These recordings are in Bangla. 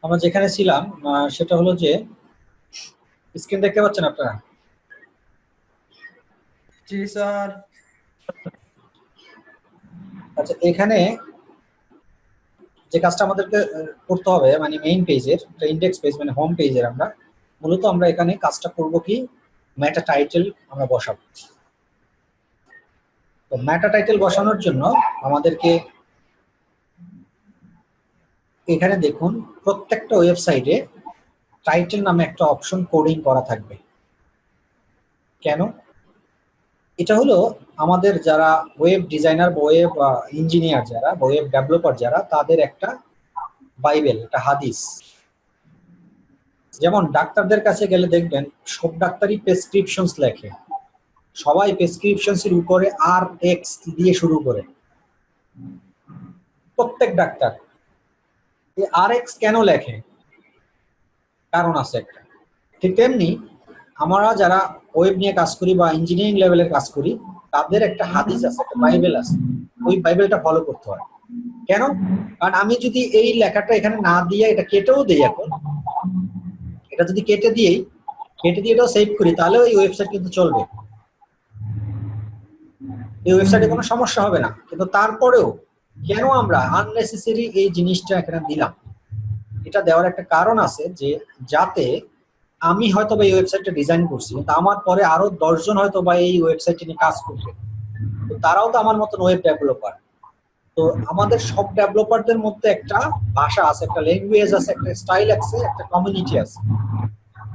আমরা যেখানে ছিলাম সেটা হলো যে স্ক্রিন দেখতে পাচ্ছেন আপনারা? জি স্যার। আচ্ছা, এখানে যে কাজটা আমাদেরকে করতে হবে মানে মেইন পেজের ইন্ডেক্স পেজ মানে হোম পেজের আমরা এখানে কাজটা করব কি, মেটা টাইটেল আমরা বসাবো। তো মেটা টাইটেল বসানোর জন্য আমাদেরকে এখানে দেখুন প্রত্যেকটা ওয়েবসাইটে টাইটেল নামে একটা অপশন কোডিং করা থাকবে। কেন? এটা হলো আমাদের যারা ওয়েব ডিজাইনার বা ওয়েব ইঞ্জিনিয়ার যারা ওয়েব ডেভেলপার যারা তাদের একটা বাইবেল, একটা হাদিস। যেমন ডাক্তারদের কাছে গেলে দেখবেন সব ডাক্তারই প্রেসক্রিপশনস লেখে, সবাই প্রেসক্রিপশনস এর উপরে আর এক্স দিয়ে শুরু করে, প্রত্যেক ডাক্তার। এই আর এক্স কেন লেখে? কারণ আছে একটা। ঠিক তেমনি আমরা যারা ওয়েব নিয়ে কাজ করি বা ইঞ্জিনিয়ারিং লেভেলের কাজ করি তাদের একটা হাদিস আছে, একটা বাইবেল আছে, ওই বাইবেলটা ফলো করতে হয়। কেন? কারণ আমি যদি এই লেখাটা এখানে না দিয়ে এটা কেটেও দিই, এখন এটা যদি কেটে দিয়ে এটাও সেভ করি তাহলে ওই ওয়েবসাইট কিন্তু চলবে, এই ওয়েবসাইটে কোনো সমস্যা হবে না। কিন্তু তারপরেও কেন আমরা আননেসেসারি এই জিনিসটা এখানে দিলাম? এটা দেওয়ার একটা কারণ আছে, যে যাতে আমি হয়তো বা এই ওয়েবসাইটটা ডিজাইন করছি কিন্তু আমার পরে আরো 10 জন হয়তো বা এই ওয়েবসাইটে নিয়ে কাজ করবে, তো তারাও তো আমার মতন ওয়েব ডেভেলপার। তো আমাদের সব ডেভেলপারদের মধ্যে একটা ভাষা আছে, একটা ল্যাঙ্গুয়েজ আছে, একটা স্টাইল আছে, একটা কমিউনিটি আছে,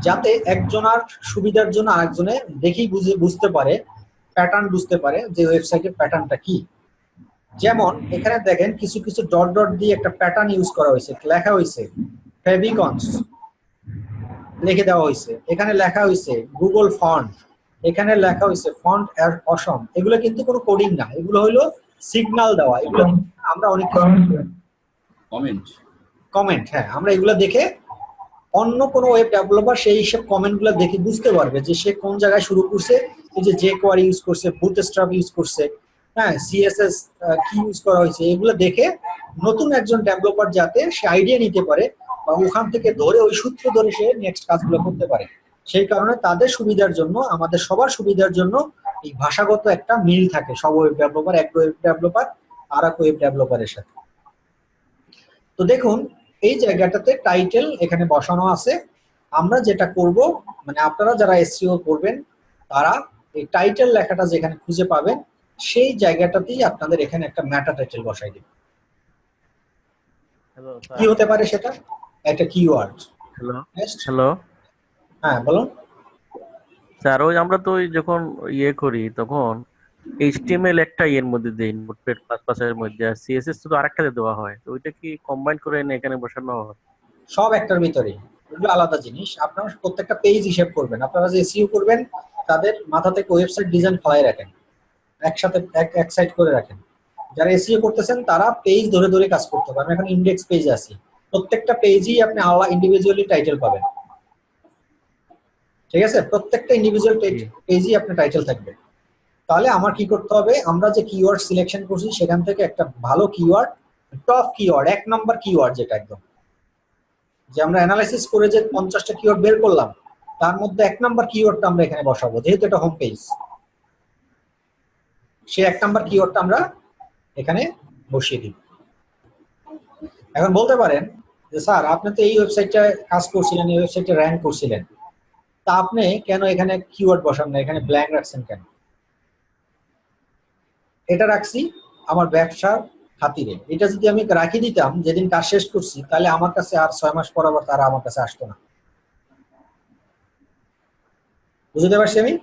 যাতে একজনের সুবিধার জন্য আরেকজনে দেখেই বুঝতে পারে, প্যাটার্ন বুঝতে পারে যে ওয়েবসাইটের প্যাটার্নটা কি। যেমন এখানে দেখেন কিছু কিছু ডট ডট দিয়ে একটা প্যাটার্ন ইউজ করা হয়েছে, লেখা হয়েছে ফেভিকনস লিখে দেওয়া হয়েছে, এখানে লেখা হয়েছে গুগল ফন্ট, এখানে লেখা হয়েছে ফন্ট অসম। এগুলো কিন্তু কোনো কোডিং না, এগুলো হলো সিগন্যাল দেওয়া। এগুলো আমরা অনেক কমেন্ট, হ্যাঁ, আমরা এগুলো দেখে অন্য কোনো ওয়েব ডেভেলপার সেই সব কমেন্ট গুলো দেখে বুঝতে পারবে যে সে কোন জায়গায় শুরু করছে। এই যে কোয়ারি ইউজ করছে, বুটস্ট্র্যাপ ইউজ করছে, হ্যাঁ, সিএসএস কি ইউজ করা হয়েছে, এগুলো দেখে নতুন একজন ডেভেলপার যাতে সে আইডিয়া নিতে পারে বা ওখান থেকে ধরে ওই সূত্র ধরে সে নেক্সট কাজগুলো করতে পারে। সেই কারণে তাদের সুবিধার জন্য, আমাদের সবার সুবিধার জন্য এই ভাষাগত একটা মিল থাকে সব ওয়েব ডেভেলপার, এক ওয়েব ডেভেলপার আর এক ওয়েব ডেভেলপারের সাথে। তো দেখুন এই জায়গাটাতে টাইটেল এখানে বসানো আছে। আমরা যেটা করব, মানে আপনারা যারা এসইও করবেন তারা এই টাইটেল লেখাটা যেখানে খুঁজে পাবেন সেই জায়গাটাতেই আপনাদের এখানে একটা মেটা টাইটেল বসাই দিবেন। কি হতে পারে সেটা? একটা কিওয়ার্ড। হ্যালো হ্যাঁ বলুন স্যার। ওই আমরা তো ওই যখন ইয়ে করি তখন এইচটিএমএল একটা ইয়ের মধ্যে দেই, নোটপ্যাড প্লাস প্লাসের মধ্যে, আর সিএসএস তো আরেকটাতে দেওয়া হয়। তো ওইটা কি কম্বাইন করে এনে এখানে বসানো হয়? সব একটার ভিতরে, এগুলো আলাদা জিনিস। আপনারা প্রত্যেকটা পেজ হিসেব করবেন। আপনারা যে এসইও করবেন তাদের মাথা থেকে ওয়েবসাইট ডিজাইন ফলাই রাখেন, একসাথে এক সাইড করে রাখেন। যারা এসইও করতেছেন তারা পেজ ধরে ধরে কাজ করতে হবে। আমি এখন ইন্ডেক্স পেজে আছি, প্রত্যেকটা পেজই আপনি আলাদা ইন্ডিভিজুয়ালি টাইটেল পাবেন, ঠিক আছে? প্রত্যেকটা ইন্ডিভিজুয়াল পেজই আপনার টাইটেল থাকবে। তাহলে আমার কি করতে হবে, আমরা যে কিওয়ার্ড সিলেকশন করছি সেখান থেকে একটা ভালো কিওয়ার্ড, টপ কিওয়ার্ড, 1 নম্বর কিওয়ার্ড, যেটা একদম যে আমরা অ্যানালাইসিস করে যে 50টা কিওয়ার্ড বের করলাম তার মধ্যে 1 নম্বর কিওয়ার্ডটা আমরা এখানে বসাবো, যেহেতু এটা হোম পেজ। সেই 1 নম্বর কিওয়ার্ডটা আমরা এখানে বসিয়ে দিই। এখন বলতে পারেন যে স্যার আপনি তো এই ওয়েবসাইটটা কাজ করছিলেন, এই ওয়েবসাইটে র্যাঙ্ক করছিলেন, তা আপনি কেন এখানে কিওয়ার্ড বসান না, এখানে ব্ল্যাঙ্ক রাখছেন কেন? এটা রাখছি আমার ব্যবসার খাতিরে। এটা যদি আমি রাখি দিতাম যেদিন কাজ শেষ করছি, তাহলে আমার কাছে আর 6 মাস পর আবার তারা আমার কাছে আসতো না। বুঝতে পারছি আমি?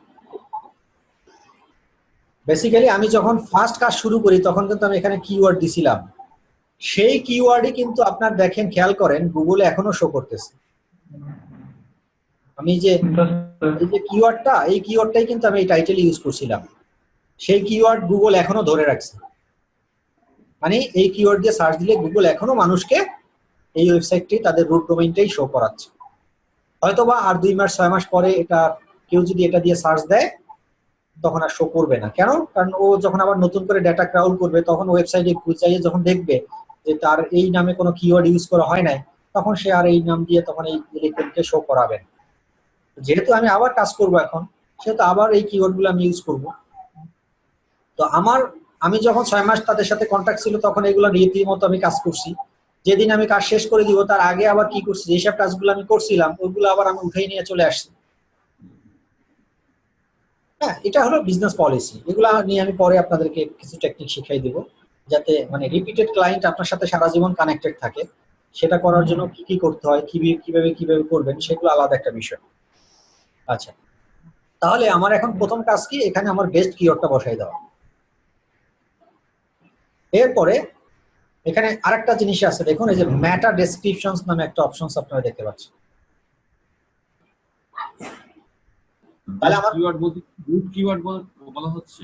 বেসিক্যালি আমি যখন ফার্স্ট কাজ শুরু করি তখন কিন্তু আমি এখানে কিওয়ার্ড দিছিলাম, সেই কিওয়ার্ডই কিন্তু আপনার দেখেন, খেয়াল করেন, গুগলে এখনো শো করতেছে। আমি যে এই যে কিওয়ার্ডটা, এই কিওয়ার্ডটাই কিন্তু আমি এই টাইটেলে ইউজ করছিলাম, সেই কিওয়ার্ড গুগল এখনো ধরে রাখছে। মানে এই কিওয়ার্ড দিয়ে সার্চ দিলে গুগল এখনো মানুষকে এই ওয়েবসাইটটি, তাদের রুট ডোমেইনটাই শো করাচ্ছে। হয়তোবা আর 2 মাস 6 মাস পরে এটা কেউ যদি এটা দিয়ে সার্চ দেয় তখন আর শো করবে না। কেন? কারণ ও যখন আবার নতুন করে ডেটা ক্রাউল করবে তখন ওয়েবসাইটে খুঁজে যখন দেখবে যে তার এই নামে কোনো কিওয়ার্ড ইউজ করা হয় নাই, তখন সে আর এই নাম দিয়ে তখন এই লিঙ্ককে শো করাবেন। যেহেতু আমি আবার কাজ করব এখন, সেহেতু আবার এই কিওয়ার্ড গুলো আমি ইউজ করব। তো আমি যখন 6 মাস তাদের সাথে কন্ট্যাক্ট ছিল তখন এগুলো রীতিমতো আমি কাজ করছি। যেদিন আমি কাজ শেষ করে দিব তার আগে আবার কি করছি, যেসব কাজগুলো আমি করছিলাম ওইগুলো আবার আমি উঠাই নিয়ে চলে আসছি। হ্যাঁ, এটা হলো বিজনেস পলিসি। এগুলা নিয়ে আমি পরে আপনাদেরকে কিছু টেকনিক শিখাই দিব, যাতে মানে রিপিটেড ক্লায়েন্ট আপনার সাথে সারা জীবন কানেক্টেড থাকে। সেটা করার জন্য কি কি করতে হয়, কিভাবে কিভাবে করবেন, সেগুলো আলাদা একটা বিষয়। আচ্ছা, তাহলে আমার এখন প্রথম কাজ কি, এখানে আমার বেস্ট কিওয়ার্ডটা বসাই দেওয়া। এরপরে এখানে আরেকটা জিনিস আছে, দেখুন এই যে মেটা ডেসক্রিপশনস নামে একটা অপশনস আপনারা দেখতে পাচ্ছেন। তাহলে আমার কিওয়ার্ড বলতে রুট কিওয়ার্ড বলা হচ্ছে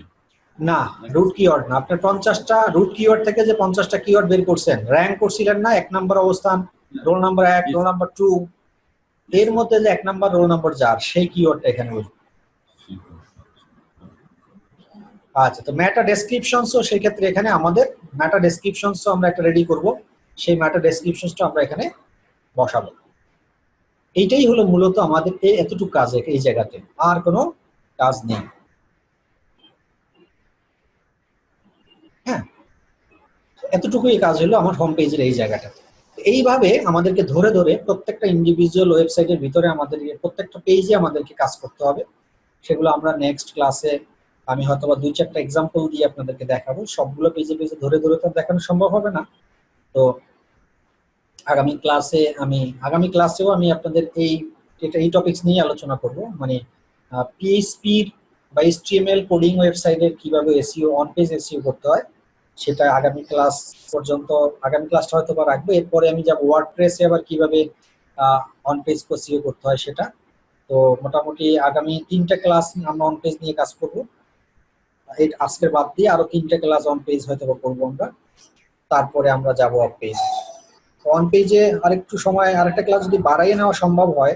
না, রুট কিওয়ার্ড না। আপনার 50টা রুট কিওয়ার্ড থেকে যে 50টা কিওয়ার্ড বের করছেন, র্যাঙ্ক করছিলেন না, 1 নম্বর অবস্থান, রোল নাম্বার 1, রোল নাম্বার 2, এর মধ্যে যে 1 নম্বর রোল নাম্বার যার, সেই কিওয়ার্ডটা এখানে বসবে। আচ্ছা, তো মেটা ডেসক্রিপশনসও সেই ক্ষেত্রে এখানে আমাদের মেটা ডেসক্রিপশনসও আমরা একটা রেডি করব। সেই মেটা ডেসক্রিপশনসটা আমরা এখানে বসাবো। এইটাই হলো মূলত আমাদের এতটুকু কাজ এই জায়গাতে, আর কোনো কাজ নেই। হ্যাঁ, এতটুকুই কাজ হলো আমার হোম পেজের এই জায়গাটাতে। এইভাবে আমাদেরকে ধরে ধরে প্রত্যেকটা ইন্ডিভিজুয়াল ওয়েবসাইটের ভিতরে আমাদের প্রত্যেকটা পেজে আমাদেরকে কাজ করতে হবে। সেগুলো আমরা নেক্সট ক্লাসে আমি হয়তো বা 2-4টা এক্সাম্পল দিয়ে আপনাদেরকে দেখাবো। সবগুলো পেজে পেজে ধরে ধরে তো দেখানো সম্ভব হবে না। তো আগামী ক্লাসেও আমি আপনাদের এই টপিকস নিয়ে আলোচনা করব, মানে পিএইচপি বা এইচটিএমএল কোডিং ওয়েবসাইটের কিভাবে এসইও অন পেজ এসইও করতে হয়, সেটা আগামী ক্লাসটা হয়তো বা রাখবো। এরপরে আমি যাব ওয়ার্ডপ্রেসে আবার কিভাবে অন পেজ এসইও করতে হয় সেটা। তো মোটামুটি আগামী 3টা ক্লাস আমরা অন পেজ নিয়ে কাজ করব। আজকের বাদ দিয়ে আরো 3টা ক্লাস অন পেজ হয়তো বা করবো আমরা। তারপরে আমরা যাব অফ পেজ। অন পেজে আরেকটু সময়, আরেকটা ক্লাস যদি বাড়াইয়ে নেওয়া সম্ভব হয়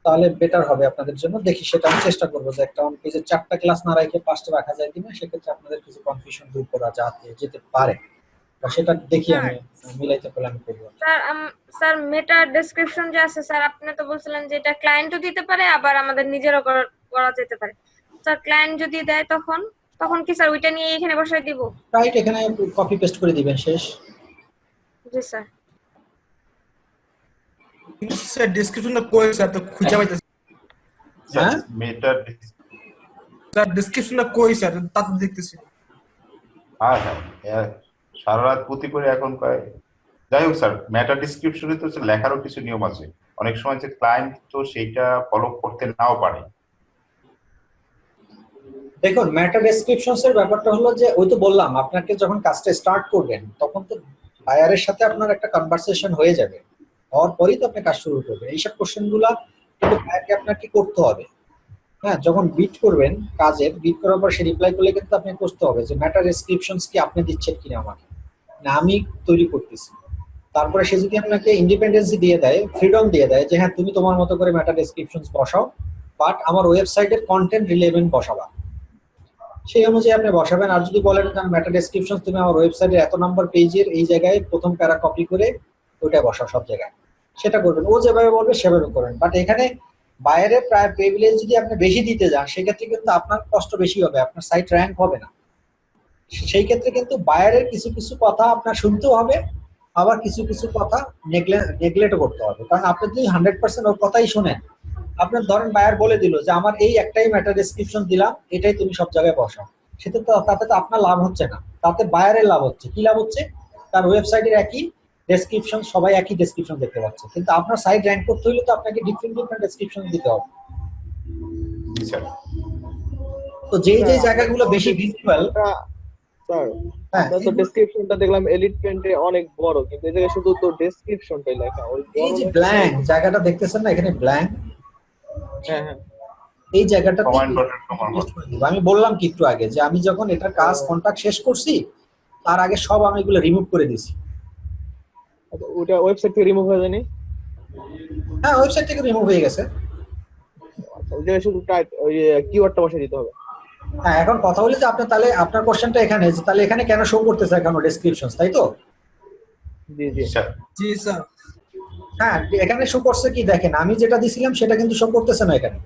তাহলে বেটার হবে আপনাদের জন্য। দেখি, সেটা আমি চেষ্টা করবো যে একটা অন পেজে 4টা ক্লাস না রেখে 5টা রাখা যায় কিনা, সেক্ষেত্রে আপনাদের কিছু কনফিউশন দূর করা যেতে পারে। সেটা দেখি আমি মিলাইতে পারলে আমি করবো। স্যার মেটা ডেসক্রিপশন যে আছে স্যার, আপনি তো বলছিলেন যে এটা ক্লায়েন্টও দিতে পারে আবার আমাদের নিজেরও করা যেতে পারে। স্যার ক্লায়েন্ট যদি দেয় তখন কি স্যার ওইটা নিয়ে এখানে বসাই দিব? রাইট, এখানে কপি পেস্ট করে দিবেন, শেষ। জি স্যার। স্যার ডেসক্রিপশনটা কই স্যার, তো খুঁজে পাইতেছি। হ্যাঁ, মেটা স্যার ডেসক্রিপশনটা কই স্যার, তা তো দেখতেছি। হ্যাঁ, সারা রাত পুঁতি করে এখন কয়। যাই হোক স্যার, মেটা ডেসক্রিপশনে তো লেখারও কিছু নিয়ম আছে। অনেক সময় যে ক্লায়েন্ট তো সেইটা ফলো করতে নাও পারে। দেখুন মেটা ডেসক্রিপশনস এর ব্যাপারটা হলো যে, ওই তো বললাম আপনাকে যখন কাজটা স্টার্ট করবেন তখন তো বায়ারের সাথে আপনার একটা কনভারসেশন হয়ে যাবে, হওয়ার পরেই তো আপনি কাজ শুরু করবেন। এইসব কোশ্চেনগুলো কিন্তু বায়ারকে আপনাকে করতে হবে। হ্যাঁ, যখন বিট করবেন, বিট করার পর সে রিপ্লাই করলে কিন্তু আপনি করতে হবে যে মেটা ডেসক্রিপশনস কি আপনি দিচ্ছেন কিনা আমাকে, না আমি তৈরি করতেছি। তারপরে সে যদি আপনাকে ইন্ডিপেন্ডেন্সি দিয়ে দেয়, ফ্রিডম দিয়ে দেয় যে হ্যাঁ তুমি তোমার মতো করে মেটা ডেসক্রিপশনস বসাও, বাট আমার ওয়েবসাইটের কন্টেন্ট রিলেভেন্ট বসাবা, সেই অনুযায়ী আপনি বসাবেন। আর যদি বলেন মেটা ডেসক্রিপশন তুমি আমার ওয়েবসাইটের এত নাম্বার পেজের এই জায়গায় প্রথম প্যারা কপি করে ওটা বসাও সব জায়গায়, সেটা করবেন। ও যেভাবে বলবে সেভাবে করবেন। বাট এখানে বাইরে প্রায় প্রিভিলেজ যদি আপনি বেশি দিতে যান, সেক্ষেত্রে কিন্তু আপনার কষ্ট বেশি হবে, আপনার সাইট র্যাঙ্ক হবে না। সেই ক্ষেত্রে কিন্তু বাইরের কিছু কিছু কথা আপনার শুনতেও হবে, আবার কিছু কিছু কথা নেগলেক্ট করতে হবে। কারণ আপনি যদি 100% ওর কথাই শোনেন, আপনার ধরেন বায়ার বলে দিল যে আমার এই একটাই মেটা ডেসক্রিপশন দিলাম, এটাই তুমি সব জায়গায় বসাও, তাতে তো আপনার লাভ হচ্ছে না, তাতে বায়ারের লাভ হচ্ছে। কি লাভ হচ্ছে? তার ওয়েবসাইটের একই ডেসক্রিপশন, সবাই একই ডেসক্রিপশন দেখতে পাচ্ছে, কিন্তু আপনার সাইট র্যাঙ্ক করতে হলে তো আপনাকে ডিফারেন্ট ডেসক্রিপশন দিতে হবে। তো যে জায়গাগুলো বেশি ভিজুয়াল, স্যার আপনার তো ডেসক্রিপশনটা দেখলাম এলিট পেন্টে অনেক বড়, কিন্তু এই জায়গায় শুধু তো ডেসক্রিপশনটাই লেখা। ওই এই যে ব্ল্যাঙ্ক জায়গাটা দেখতেছেন না, এখানে ব্ল্যাঙ্ক, হ্যাঁ হ্যাঁ, এই জায়গাটা আমি বললাম কি একটু আগে যে আমি যখন এটার কাজ কন্ট্রাক্ট শেষ করছি তার আগে সব আমি এগুলো রিমুভ করে দিছি। ওটা ওয়েবসাইট থেকে রিমুভ হয়ে যায়নি? হ্যাঁ, ওয়েবসাইট থেকে রিমুভ হয়ে গেছে। ওই জায়গায় শুধু ওই কিওয়ার্ডটা বসিয়ে দিতে হবে। হ্যাঁ, এখন কথা বলি যে আপনি তাহলে আপনার কোশ্চেনটা এখানে, তাহলে এখানে কেন শো করতেছে এখন ডেসক্রিপশনস, তাই তো? জি জি জি স্যার। হ্যাঁ, এখানে শো করছে কি দেখেন, আমি যেটা দিছিলাম সেটা কিন্তু শো করতেছে না এখানে।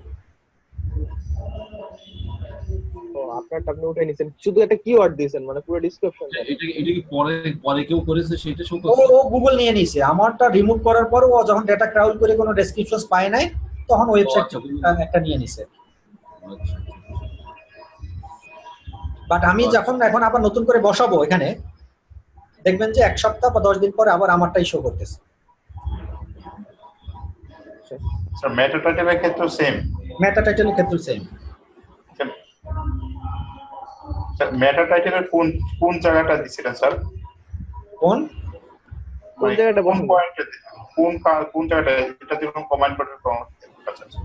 তো আপনারটা আপনি উঠে নিছেন, শুধু একটা কিওয়ার্ড দিয়েছেন মানে পুরো ডেসক্রিপশন দেন। এটা কি পরে পরে কেউ করেছে সেটা শো ও করছে? ও গুগল নিয়ে নিছে আমারটা, রিমুভ করার পর ও যখন ডেটা ক্রাউল করে কোনো ডেসক্রিপশন পায় নাই তখন ওয়েবসাইট আচ্ছা, একটা নিয়ে নিছে। আচ্ছা। বাট আমি যখন এখন আবার নতুন করে বসাবো এখানে, দেখবেন যে 1 সপ্তাহ বা 10 দিন পরে আবার আমারটাই শো করতেছে। স্যার মেটা টাইটেলের ক্ষেত্রে সেম। মেটা টাইটেলের ক্ষেত্রে সেম। স্যার মেটা টাইটেলের কোন কোন জায়গাটা দিছিলেন স্যার? কোন জায়গাটা কোন বসানো? পয়েন্টে, কোন জায়গাটা এটাতে কোনো কমান্ড বাটন? আচ্ছা আচ্ছা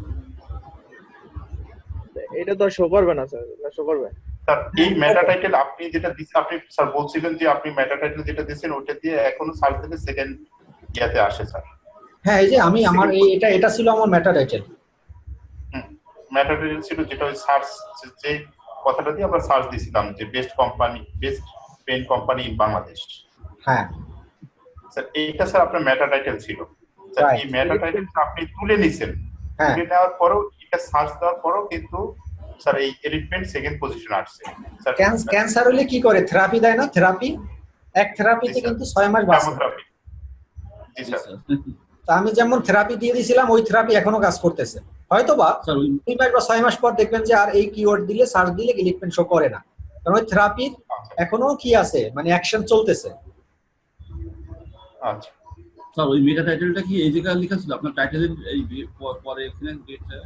এটা তো শো করবে না স্যার, না শো করবে। স্যার এই মেটা টাইটেল আপনি যেটা দিচ্ছেন, আপনি স্যার বলছিলেন যে আপনি মেটা টাইটেল যেটা দিয়েছেন ওটা দিয়ে এখনো সার্চ দিলে সেকেন্ড ইয়াতে আসে স্যার। হ্যাঁ, এই যে আমি আমার এটা ছিল আমার মেটা টাইটেল। মেটা টাইটেল ছিল যেটা ওই সার্চ, যে কথাটা দিয়ে আমরা সার্চ দিয়েছিলাম যে best paint company in Bangladesh. হ্যাঁ স্যার এইটা স্যার আপনার মেটা টাইটেল ছিল স্যার। Right. এই মেটা টাইটেলটা আপনি তুলে নিছেন, হ্যাঁ, তুলে নেওয়ার পরেও এটা সার্চ দেওয়ার পরেও কিন্তু স্যার এই এলিমেন্ট সেকেন্ড পজিশন আসছে স্যার। ক্যান্সার হলে কি করে, থেরাপি দেয় না? থেরাপি, এক থেরাপিতে কিন্তু 6 মাস বাঁচে। কেমোথেরাপি। জি স্যার। তো আমি যেমন থেরাপি দিয়ে দিয়েছিলাম, ওই থেরাপি এখনো কাজ করতেছে। হয়তোবা স্যার ওই 2 মাস বা 6 মাস পর দেখবেন যে আর এই কিওয়ার্ড দিলে, সার্চ দিলে এলিমেন্ট শো করে না, কারণ ওই থেরাপির এখনো কি আছে, মানে অ্যাকশন চলতেছে। আচ্ছা স্যার ওই মেটা টাইটেলটা কি এই জায়গায় লেখা ছিল আপনার টাইটেলের এই পরে এখানে ডেটটা?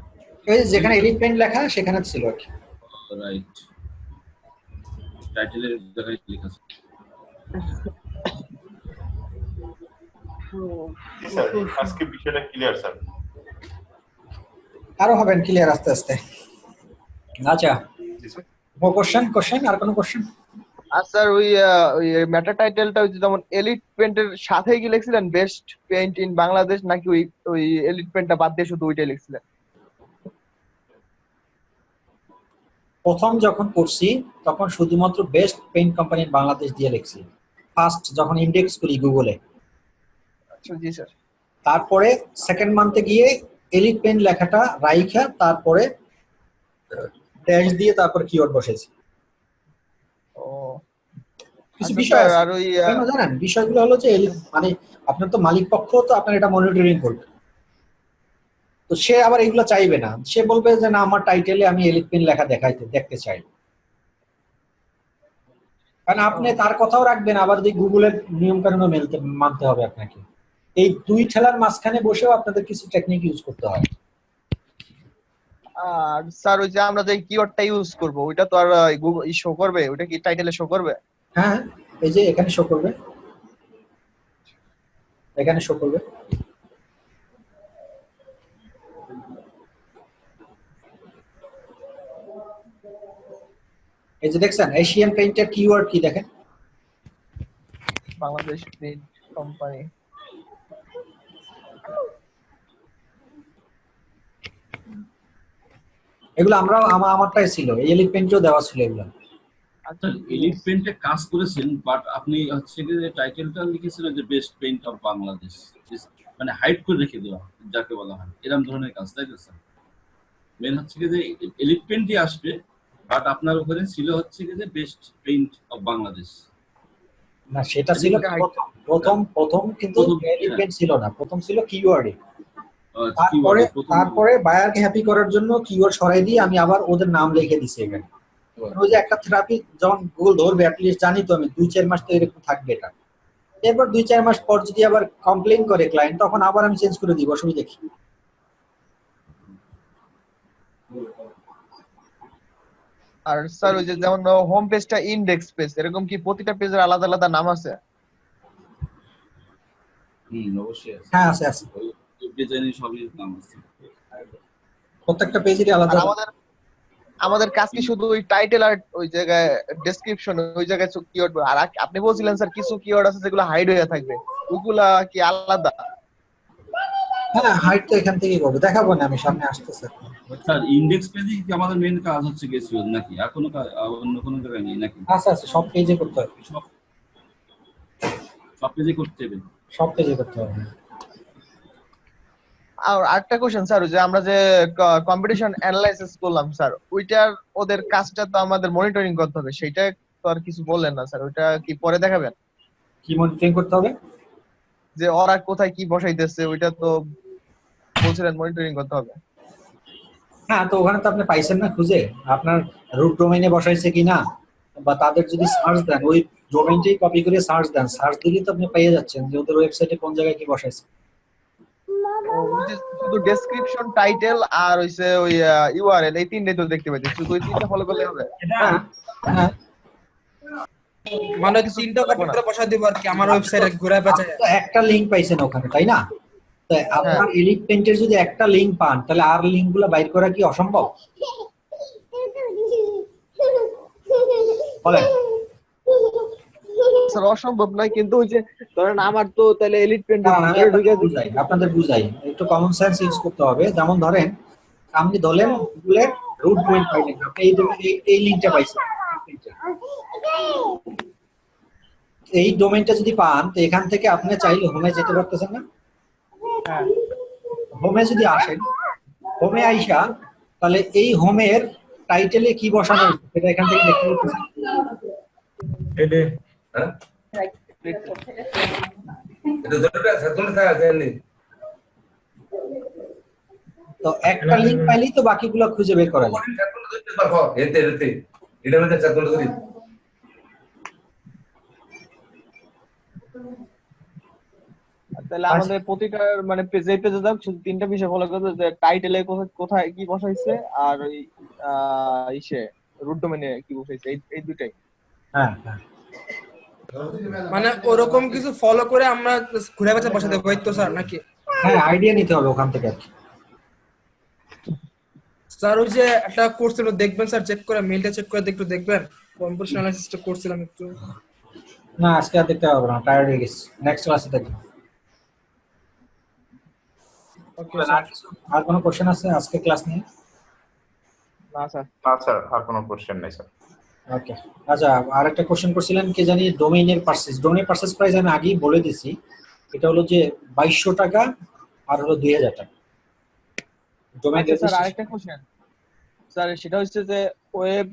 এই যে যেখানে এলিমেন্ট লেখা সেখানে ছিল আর কি। রাইট, টাইটেলের জায়গায় লেখা ছিল। জি স্যার, আজকে বিষয়টা ক্লিয়ার স্যার। আরো হবেন ক্লিয়ার আস্তে আস্তে। আচ্ছা, জি স্যার। কোশ্চেন আর কোনো কোশ্চেন? আর স্যার ওই মেটা টাইটেলটা ওই যেমন এলিট পেইন্টের সাথে কি লিখছিলেন বেস্ট পেইন্ট ইন বাংলাদেশ, নাকি ওই এলিট পেইন্টটা বাদ দিয়ে শুধু ওইটাই লিখছিলেন? প্রথম যখন করছি তখন শুধুমাত্র বেস্ট পেইন্ট কোম্পানি বাংলাদেশ দিয়ে লিখছি, ফার্স্ট যখন ইন্ডেক্স করি গুগলে। আচ্ছা জি স্যার। তারপরে সেকেন্ড মান্থে গিয়ে এলিট পেইন্ট লেখাটা রাইখা তারপরে ড্যাশ দিয়ে তারপর কিওয়ার্ড বসেছি। ও কিছু আচ্ছা বিষয় স্যার, আছে আর ওই কেন জানেন, বিষয়গুলো হলো যে মানে আপনার তো মালিক পক্ষ, তো আপনার এটা মনিটরিং করবে, তো সে আবার এগুলো চাইবে না, সে বলবে যে না আমার টাইটেলে আমি এলিট পেইন্ট লেখা দেখতে চাই। কারণ আপনি তার কথাও রাখবেন, আবার যে গুগলের নিয়ম কানুনও মানতে হবে আপনাকে। এই দুই ঠেলার মাঝখানে বসেও আপনাদের কিছু টেকনিক ইউজ করতে হয়। আর স্যার ওই যে আমরা যে কিওয়ার্ডটা ইউজ করব ওইটা তো আর গুগল শো করবে? ওইটা কি টাইটেলে শো করবে? হ্যাঁ, এই যে এখানে শো করবে, এখানে শো করবে। এই যে দেখছেন এশিয়ান পেইন্টের কিওয়ার্ড কি দেখেন, বাংলাদেশ পেইন্ট কোম্পানি। এগুলো আমরা আমারটাই ছিল, এই এলিট পেইন্টও দেওয়া ছিল এগুলো। আচ্ছা, এলিট পেইন্টে কাজ করেছেন, বাট আপনি হচ্ছে যে টাইটেলটা লিখেছিলেন যে বেস্ট পেইন্ট অফ বাংলাদেশ, মানে হাইড করে রেখে দেওয়া যাকে বলা হয়, এরকম ধরনের কাজ, তাই তো স্যার? মেন হচ্ছে কি যে এলিট পেইন্টই আসবে, বাট আপনার ওখানে ছিল হচ্ছে কি যে বেস্ট পেইন্ট অফ বাংলাদেশ। না, সেটা ছিল প্রথম কিন্তু এলিট পেইন্ট ছিল না, প্রথম ছিল কিওয়ার্ডে। তারপরে বায়ারকে হ্যাপি করার জন্য কিওয়ার্ড সরাই দিয়ে আমি আবার ওদের নাম লিখে দিছি এখানে। ওই যে একটা থেরাপি যখন গুগল ধরবে, অ্যাটলিস্ট জানি তো আমি 2-4 মাস তো এরকম থাকবে এটা। এরপর 2-4 মাস পর যদি আবার কমপ্লেইন করে ক্লায়েন্ট, তখন আবার আমি চেঞ্জ করে দিব, অসুবিধা কি? আর স্যার ওই যে যেমন হোম পেজটা ইনডেক্স পেজ, এরকম কি প্রতিটা পেজের আলাদা আলাদা নাম আছে? অবশ্যই আছে। হ্যাঁ আছে আছে, ওই ডিজাইনের সবই নাম আছে, প্রত্যেকটা পেজেরই আলাদা। আমাদের কাজ কি শুধু ওই টাইটেল আর ওই জায়গায় ডেসক্রিপশন ওই জায়গায় কিওয়ার্ড, আর আপনি বলছিলেন স্যার কিছু কিওয়ার্ড আছে যেগুলো হাইড হয়ে থাকবে, ওইগুলা কি আলাদা? হ্যাঁ, হাইট তো এখান থেকেই করবো, দেখাবো না আমি, সামনে আসতেছে। স্যার ইনডেক্স পেজে কি আমাদের মেইন কাজ হচ্ছে এসইও নাকি আর কোনো অন্য কোনো জায়গায় নেই নাকি? আচ্ছা আচ্ছা, সব পেজে করতে হবে, সব পেজে করতে হবে, সব পেজে করতে হবে। আর আরেকটা কোশ্চেন স্যার, যে আমরা যে কম্পিটিশন অ্যানালাইসিস করলাম স্যার, ওইটার ওদের কাজটা তো আমাদের মনিটরিং করতে হবে, সেটা তো আর কিছু বললেন না স্যার, ওইটা কি পরে দেখাবেন? কি মনিটরিং করতে হবে? যে ওরা কোথায় কি বসাইতেছে ওইটা তো বলছিলেন মনিটরিং করতে হবে। হ্যাঁ, তো ওখানে তো আপনি পাইছেন না খুঁজে, আপনার রুট ডোমেইনে বসাইছে কিনা, বা তাদের যদি সার্চ দেন ওই ডোমেইনটাই কপি করে সার্চ দেন, সার্চ দিলেই তো আপনি পেয়ে যাচ্ছেন যে ওদের ওয়েবসাইটে কোন জায়গায় কি বসাইছে। ওই যে শুধু ডেসক্রিপশন, টাইটেল আর হইছে ওই ইউআরএল, এই তিনটাই তো দেখতে পাচ্ছি, শুধু ওই তিনটা ফলো করলে হবে? হ্যাঁ হ্যাঁ, মানে তিনটা কপি করে বসাই দিব আর কি আমার ওয়েবসাইটে ঘুরে আপনি পেঁচায়। তো একটা লিংক পাইছেন ওখানে, তাই না? তো আপনার এলিট পেইন্টের যদি একটা লিংক পান, তাহলে আর লিংক গুলো বাইর করা কি অসম্ভব? বলেন। স্যার অসম্ভব নয়, কিন্তু ওই যে ধরেন আমার তো তাহলে এলিট পেন্ট কারণ আমি আপনাদের বুঝাই, একটু কমন সেন্স ইউজ করতে হবে। যেমন ধরেন আপনি ধরলেন গুগলের রুট ডোমেইন পাইলেন, আপনি এই লিংকটা পাইছেন, এই ডোমেইনটা যদি পান, তো এখান থেকে আপনি চাইলে হোমে যেতে পারতেছেন না? হোমে যদি আসেন, হোমে আইসা তাহলে এই হোমের টাইটেলে কি বসানো হয়েছে সেটা এখান থেকে দেখতে পাচ্ছেন। তো একটা লিংক পাইলেই তো বাকিগুলো খুঁজে বের করা যায়। তাহলে আমাদের প্রতিটা মানে পেজে পেজে যাক শুধু তিনটা বিষয় ফলো করতে, যে টাইটেলে কোথায় কি বসাইছে আর ওই ইসে রুট ডোমেইনে কি বসাইছে, এই দুটাই। হ্যাঁ হ্যাঁ, মানে ওরকম কিছু ফলো করে আমরা ঘুরে পেঁচে বসাতে পারি তো স্যার নাকি? হ্যাঁ আইডিয়া নিতে হবে ওখান থেকে আর কি। স্যার ওই যে একটা কোর্স ছিল, দেখবেন স্যার, চেক করে মেইলটা চেক করে একটু দেখবেন, কম্পিটিশন অ্যানালাইসিসটা করছিলাম একটু। না আজকে আর দেখতে পারবো না, টায়ার্ড হয়ে গেছি, নেক্সট ক্লাসে দেখবো। Okay sir. আর কোনো কোশ্চেন আছে আজকে ক্লাস নিয়ে? না স্যার। না স্যার, আর কোনো কোশ্চেন নেই স্যার। ওকে, আচ্ছা আরেকটা কোশ্চেন করছিলেন কি জানি, ডোমেইনের পারচেজ। ডোমেইন পারচেজ প্রাইস আমি আগেই বলে দিছি, এটা হলো যে 2200 টাকা আর হলো 2000 টাকা ডোমেইন স্যার রেজিস্ট্রেশন। আরেকটা কোশ্চেন স্যার, সেটা হচ্ছে যে ওয়েব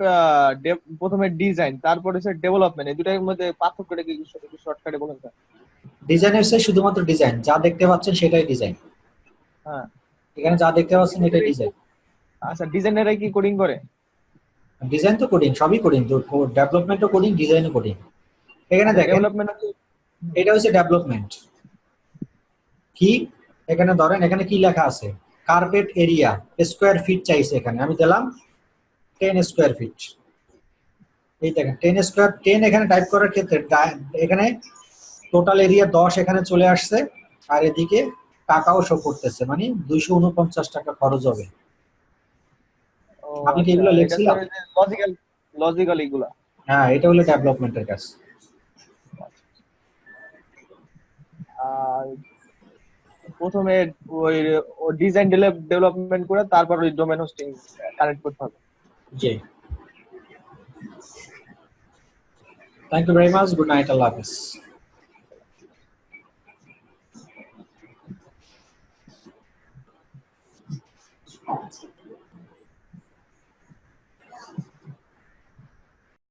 প্রথমে ডিজাইন, তারপর হচ্ছে ডেভেলপমেন্ট, এই দুটার মধ্যে পার্থক্যটা কি একটু শর্টকাটে বলেন স্যার। ডিজাইনের সে শুধুমাত্র ডিজাইন, যা দেখতে পাচ্ছেন সেটাই ডিজাইন। হ্যাঁ, এখানে যা দেখতে পাচ্ছেন এটাই ডিজাইন। আচ্ছা ডিজাইনাররা কি কোডিং করে? ডিজাইন তো কোডিং, সবই কোডিং, তো ডেভেলপমেন্টও কোডিং, ডিজাইনও কোডিং। এখানে দেখেন ডেভেলপমেন্ট এটা হচ্ছে ডেভেলপমেন্ট। কি এখানে ধরেন, এখানে কি লেখা আছে, কার্পেট এরিয়া স্কোয়ার ফিট চাইছে, এখানে আমি দিলাম 10 স্কোয়ার ফিট। এই দেখেন 10 স্কোয়ার, 10 এখানে টাইপ করার ক্ষেত্রে এখানে টোটাল এরিয়া 10 এখানে চলে আসছে, আর এদিকে টাকাও শো করতেছে, মানে 249 টাকা খরচ হবে। আমি কি এগুলো লিখছিলাম? লজিক্যাল এগুলা। হ্যাঁ, এটা হলো ডেভেলপমেন্টের কাজ। আর প্রথমে ওই ডিজাইন ডেভেলপমেন্ট করে তারপর ওই ডোমেইন হোস্টিং কানেক্ট করতে হবে। জি, thank you very much, good night, আল্লাহ হাফেজ।